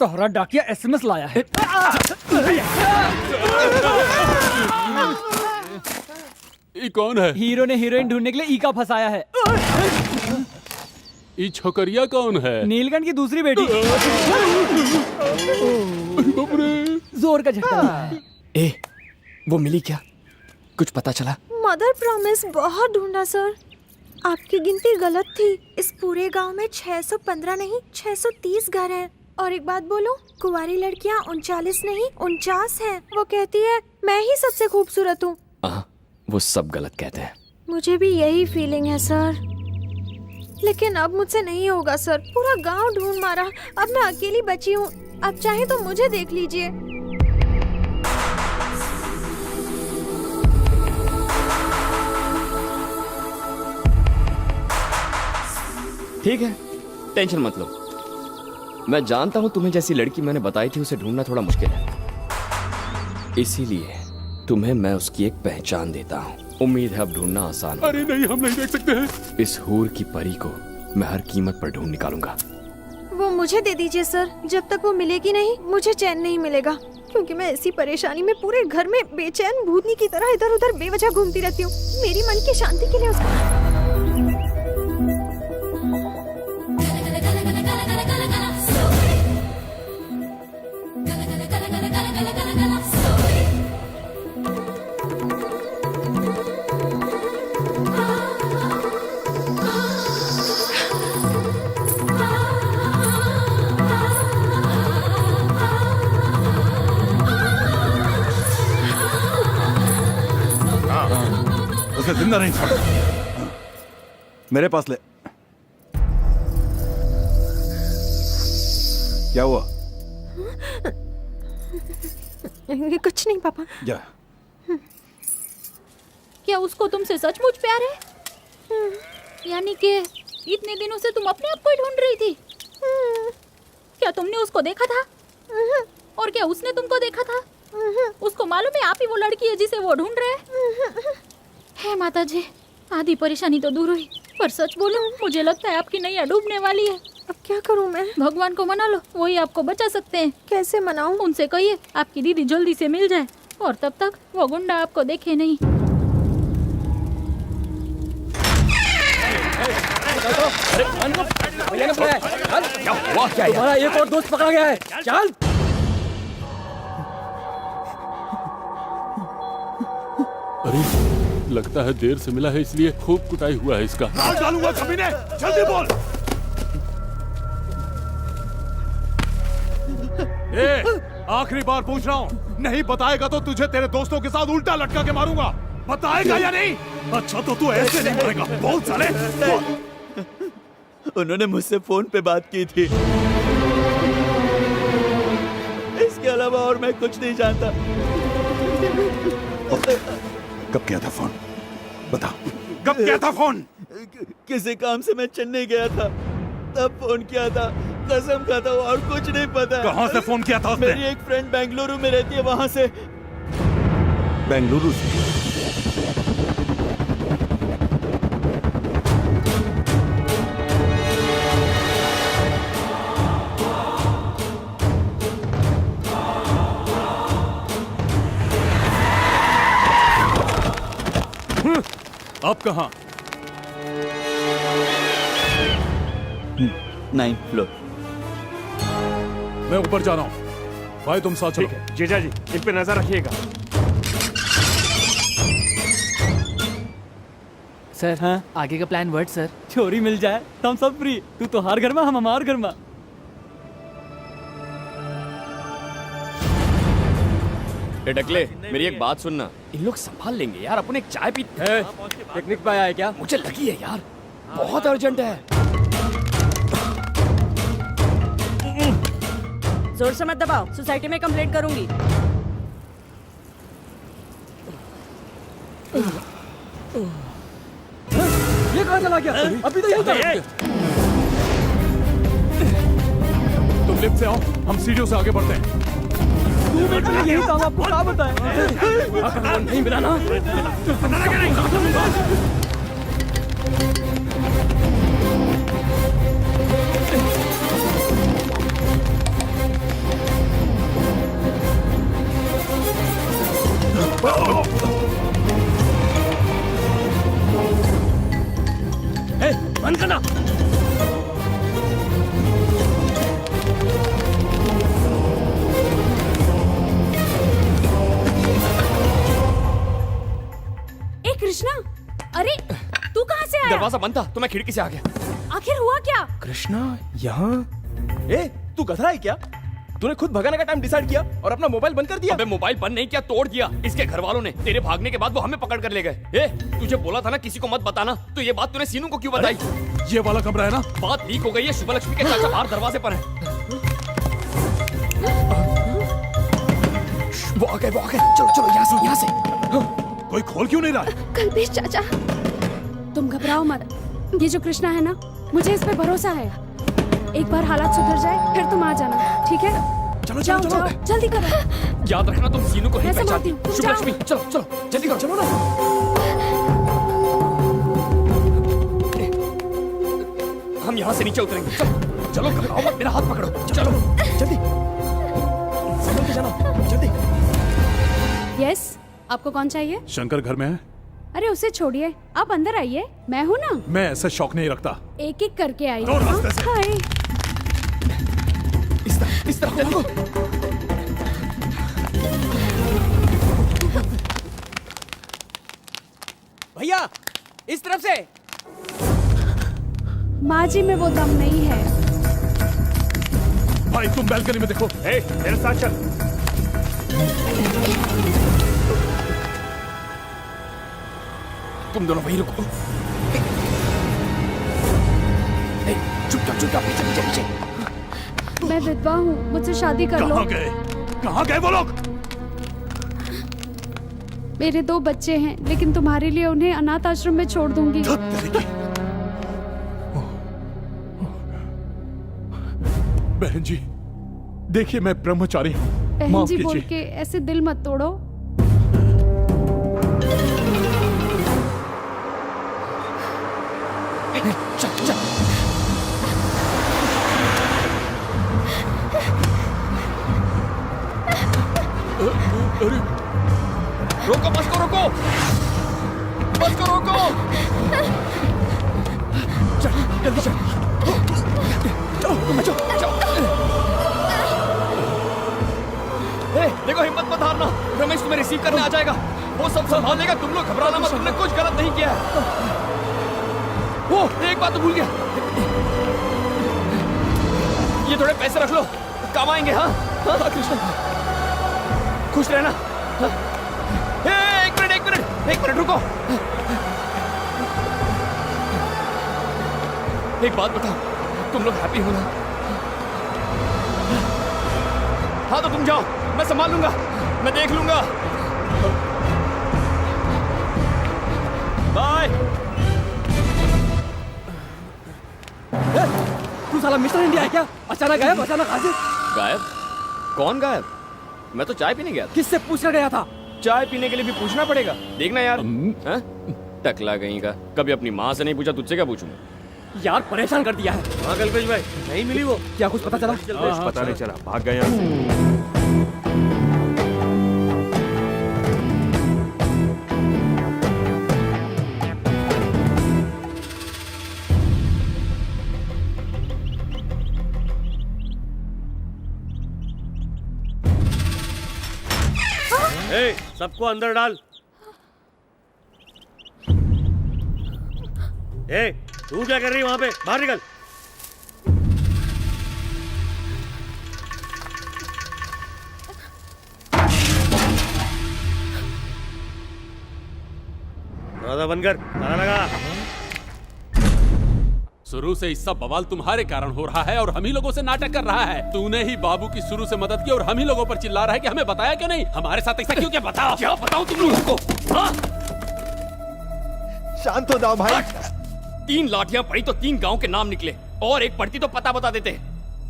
कोहरा डाकिया एसएमएस लाया है। ये कौन है? हीरो ने हीरोइन ढूंढने के लिए ईका फंसाया है। ये छोकरिया कौन है? नीलकंठ की दूसरी बेटी। जोर का झटका लगा है। ए, वो मिली क्या? कुछ पता चला? मदर प्रॉमिस बहुत ढूंढा सर, आपकी गिनती गलत थी। इस पूरे गांव में 615 नहीं 630 घर हैं। और एक बात बोलूं, कुंवारी लड़कियां 39 नहीं 49 हैं। वो कहती है मैं ही सबसे खूबसूरत हूँ। वो सब गलत कहते हैं। मुझे भी यही फीलिंग है सर, लेकिन अब मुझसे नहीं होगा सर। पूरा गांव ढूंढ मारा, अब मैं अकेली बची हूँ। अब चाहे तो मुझे देख लीजिए। ठीक है, टेंशन मत लो। मैं जानता हूं तुम्हें जैसी लड़की मैंने बताई थी उसे ढूंढना थोड़ा मुश्किल है, इसीलिए तुम्हें मैं उसकी एक पहचान देता हूं। उम्मीद है अब ढूंढना आसान है। अरे नहीं, हम नहीं देख सकते हैं। इस हूर की परी को मैं हर कीमत पर ढूंढ निकालूंगा। वो मुझे दे दीजिए सर, जब तक वो मिलेगी नहीं मुझे चैन नहीं मिलेगा। क्योंकि मैं ऐसी परेशानी में पूरे घर में बेचैन भूतनी की तरह इधर उधर बेवजह घूमती रहती हूँ। मेरी मन की शांति के लिए उसका उसे जिंदा नहीं छोड़। मेरे पास ले। क्या हुआ? कुछ नहीं पापा। जा। क्या उसको तुमसे सचमुच प्यार है? यानी कि इतने दिनों से तुम अपने आप को ही ढूंढ रही थी? क्या तुमने उसको देखा था? और क्या उसने तुमको देखा था? उसको मालूम है आप ही वो लड़की है जिसे वो ढूंढ रहे हैं? हे माता जी, आधी परेशानी तो दूर हुई, पर सच बोलो मुझे लगता है आपकी नैया डूबने वाली है। अब क्या करूं मैं? भगवान को मना लो, वही आपको बचा सकते हैं। कैसे मनाऊं? उनसे कहिए आपकी दीदी जल्दी से मिल जाए और तब तक वो गुंडा आपको देखे नहीं। तुम्हारा एक और दोस्त पकड़ा गया है, चल। अरे लगता है देर से मिला है इसलिए खूब कुटाई हुआ है इसका। मार डालूंगा कमीने, जल्दी बोल। आखिरी बार पूछ रहा हूँ, नहीं बताएगा तो तुझे तेरे दोस्तों के साथ उल्टा लटका के मारूंगा। बताएगा या नहीं? अच्छा तो तू ऐसे नहीं मरेगा। बोल साले। उन्होंने मुझसे फोन पे बात की थी, इसके अलावा और मैं कुछ नहीं जानता। कब किया था फोन? बता, कब किया था फोन? किसी काम से मैं चेन्नई गया था, तब फोन किया था। कसम खाता हूँ और कुछ नहीं पता। कहाँ से फोन किया था उसने? मेरी एक फ्रेंड बेंगलुरु में रहती है, वहाँ से। बेंगलुरु से? आप कहाँ? 9th floor. मैं ऊपर जा रहा हूँ, भाई तुम साथ चलो। जीजा जी इन पे नजर रखिएगा। सर हाँ, आगे का प्लान वर्ड सर। छोरी मिल जाए तो हम सब फ्री। तू तो हर घर में, हम हमार घर में। टकले, मेरी एक बात सुनना, इन लोग संभाल लेंगे यार। अपन एक चाय पी। पिकनिक पे आया है क्या? मुझे लगी है यार, बहुत अर्जेंट है। जोर से मत दबाओ, सोसाइटी में कंप्लेंट करूंगी। ये कहाँ चला गया? अभी तो यही था। तुम लिफ्ट से आओ, हम सीढ़ियों से आगे बढ़ते हैं। 2 मिनट में यही काम आपको क्या बताएं? नहीं मिला ना? कृष्णा, अरे तू कहाँ से आया? दरवाजा बंद था तो मैं खिड़की से आ गया। आखिर हुआ क्या? कृष्णा यहाँ? ए, तू गधरा है क्या? तूने खुद भगाने का टाइम डिसाइड किया और अपना मोबाइल बंद कर दिया। अबे मोबाइल बंद नहीं किया, तोड़ दिया। इसके घर वालों ने तेरे भागने के बाद वो हमें पकड़ कर ले गए। ए, तुझे बोला था ना किसी को मत बताना, तो ये बात तूने सीनू को क्यों बताई? ये वाला कमरा है ना? बात लीक हो गई है, शुभलक्ष्मी के चाचा बाहर दरवाजे पर है। वो आ गए, चलो चलो यहाँ से। कोई खोल क्यों नहीं रहा? कल्पेश चाचा, तुम घबराओ मत। ये जो कृष्णा है ना, मुझे इस पे भरोसा है। एक बार हालात सुधर जाए फिर तुम आ जाना, ठीक है? चलो जाओ चलो जाओ, चलो। जल्दी करो। याद रखना तुम सीनू को नहीं मैं पहचानती। संभालती हूँ, तुम शुभलक्ष्मी चलो चलो जल्दी करो। चलो ना। हम यहाँ से नीचे उतरेंगे। चलो चलो, घबराओ मत, मेरा हाथ पकड़ो। चलो जल्दी संभल के जाना, जल्दी। यस, आपको कौन चाहिए? शंकर घर में है? अरे उसे छोड़िए, आप अंदर आइए, मैं हूँ ना। मैं ऐसा शौक नहीं रखता। एक एक करके आइए। दो रास्ते से। हाय। इस तरफ देखो। भैया इस तरफ से। माँ जी में वो दम नहीं है। भाई तुम बैल्कनी में देखो। ए, मेरे साथ चल। तुम दोनों वहीं रुको। चुपचाप पीछे पीछे। मैं विधवा हूँ, मुझसे शादी कर लो। कहाँ गए वो लोग? मेरे 2 बच्चे हैं, लेकिन तुम्हारे लिए उन्हें अनाथ आश्रम में छोड़ दूंगी। बहन जी देखिए, मैं ब्रह्मचारी हूँ, बहन माफ जी बोल कीजिए। के ऐसे दिल मत तोड़ो। चल चल। अरे रोको, बस को रोको, बस को रोको। चल जल्दी चल। चलो चलो। देखो, हिम्मत मत हारना, रमेश तुम्हें रिसीव करने आ जाएगा। वो सब संभाल लेगा, तुम लोग घबराना मत, तुमने कुछ गलत नहीं किया है। वो एक बात तो भूल गया, ये थोड़े पैसे रख लो, काम आएंगे। हाँ हाँ कृष्ण, खुश रहना। हाँ? एक मिनट रुको। एक बात बताओ, तुम लोग हैप्पी हो ना? हाँ तो तुम जाओ, मैं संभाल लूंगा, मैं देख लूंगा। बाय। तू साला मिस्टर इंडिया है क्या? अचानक गायब, अचानक हाजिर। गायब? कौन गायब? मैं तो चाय पीने गया था। किससे पूछने गया था? चाय पीने के लिए भी पूछना पड़ेगा? देखना यार। हाँ? टकला कहीं का, कभी अपनी माँ से नहीं पूछा, तुझसे क्या पूछूंगा? यार परेशान कर दिया है। हाँ कल्पेश भाई, नहीं मिली वो। क्या कुछ पता चला? कुछ पता नहीं चला, भाग गए यहाँ से। ए, सबको अंदर डाल। ए, तू क्या कर रही है वहां पे? बाहर निकल। दरवाजा बंद कर, ताला लगा। शुरू से इस सब बवाल तुम्हारे कारण हो रहा है और हम ही लोगों से नाटक कर रहा है। तूने ही बाबू की शुरू से मदद की और हम ही लोगों पर चिल्ला रहा है कि हमें बताया क्यों नहीं? हमारे साथ ऐसा क्यों? क्या बताओ, क्या बताऊं तुम लोगों को? हाँ? शांत हो जाओ भाई। 3 लाठियां पड़ी तो 3 गांव के नाम निकले, और एक पड़ती तो पता बता देते।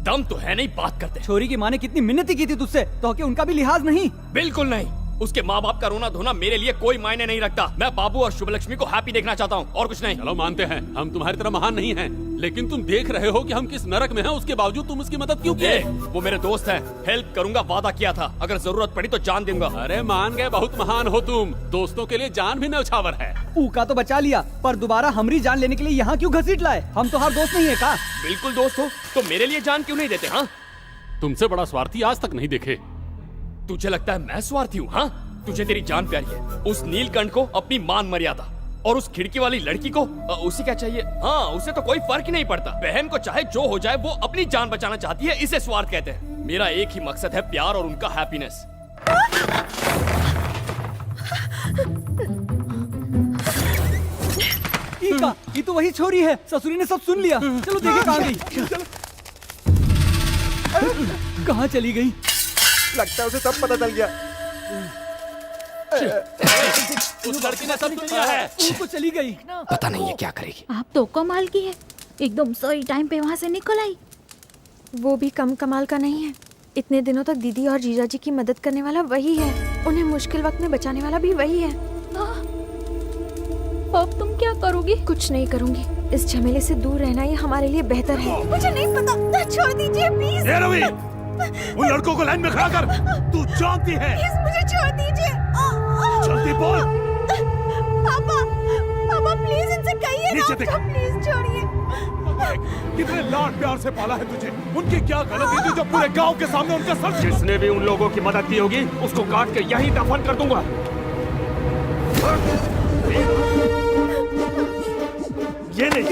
दम तो है नहीं, बात करते। छोरी की माँ ने कितनी मिन्नती की थी तुझसे, तो कि उनका भी लिहाज नहीं? बिल्कुल नहीं। उसके माँ बाप का रोना धोना मेरे लिए कोई मायने नहीं रखता। मैं बाबू और शुभलक्ष्मी को हैप्पी देखना चाहता हूँ, और कुछ नहीं। चलो मानते हैं हम तुम्हारी तरह महान नहीं हैं, लेकिन तुम देख रहे हो कि हम किस नरक में हैं, उसके बावजूद तुम उसकी मदद क्यों किए? वो मेरे दोस्त है, हेल्प करूंगा, वादा किया था। अगर जरूरत पड़ी तो जान दूंगा। अरे मान गए, बहुत महान हो तुम। दोस्तों के लिए जान भी न्यौछावर है। ऊका तो बचा लिया, पर दोबारा हमारी जान लेने के लिए यहाँ क्यों घसीट लाए? हम तो हर दोस्त नहीं है का? बिल्कुल दोस्त हो तो मेरे लिए जान क्यों नहीं देते? हाँ, तुमसे बड़ा स्वार्थी आज तक नहीं देखे। तुझे लगता है मैं स्वार्थी हूँ? हाँ, तुझे तेरी जान प्यारी है, उस नीलकंठ को अपनी मान मर्यादा, और उस खिड़की वाली लड़की को उसे क्या चाहिए? हाँ, उसे तो कोई फर्क ही नहीं पड़ता। बहन को चाहे जो हो जाए, वो अपनी जान बचाना चाहती है, इसे स्वार्थ कहते हैं। मेरा एक ही मकसद है, प्यार और उनका हैप्पीनेस। ये तो वही छोरी है, ससुरी ने सब सुन लिया। चलो देखे कहाँ गई। कहाँ चली गई? लगता है उसे सब पता चल गया। उस लड़की ने सब सुन लिया है। वो तो चली गई। पता नहीं ये क्या करेगी। आप तो कमाल की है, एकदम सही टाइम पे वहाँ से निकल आई। वो भी कम कमाल का नहीं है। इतने दिनों तक दीदी और जीजाजी की मदद करने वाला वही है, उन्हें मुश्किल वक्त में बचाने वाला भी वही है। अब तुम क्या करोगी? कुछ नहीं करूंगी, इस झमेले से दूर रहना ही हमारे लिए बेहतर है। मुझे नहीं पता, छोड़ दीजिए प्लीज। ए रवि, उन लड़कों को लाइन में खड़ा कर। तू जानती है। प्लीज मुझे छोड़ दीजिए। जल्दी बोल। पापा, पापा प्लीज इनसे कहिए नीचे ना, देख। प्लीज छोड़िए। कितने लाड प्यार से पाला है तुझे। उनकी क्या गलती थी जो पूरे गांव के सामने उनका सर? जिसने भी उन लोगों की मदद की होगी, उसको काट के यहीं दफन कर दूंगा। ये नहीं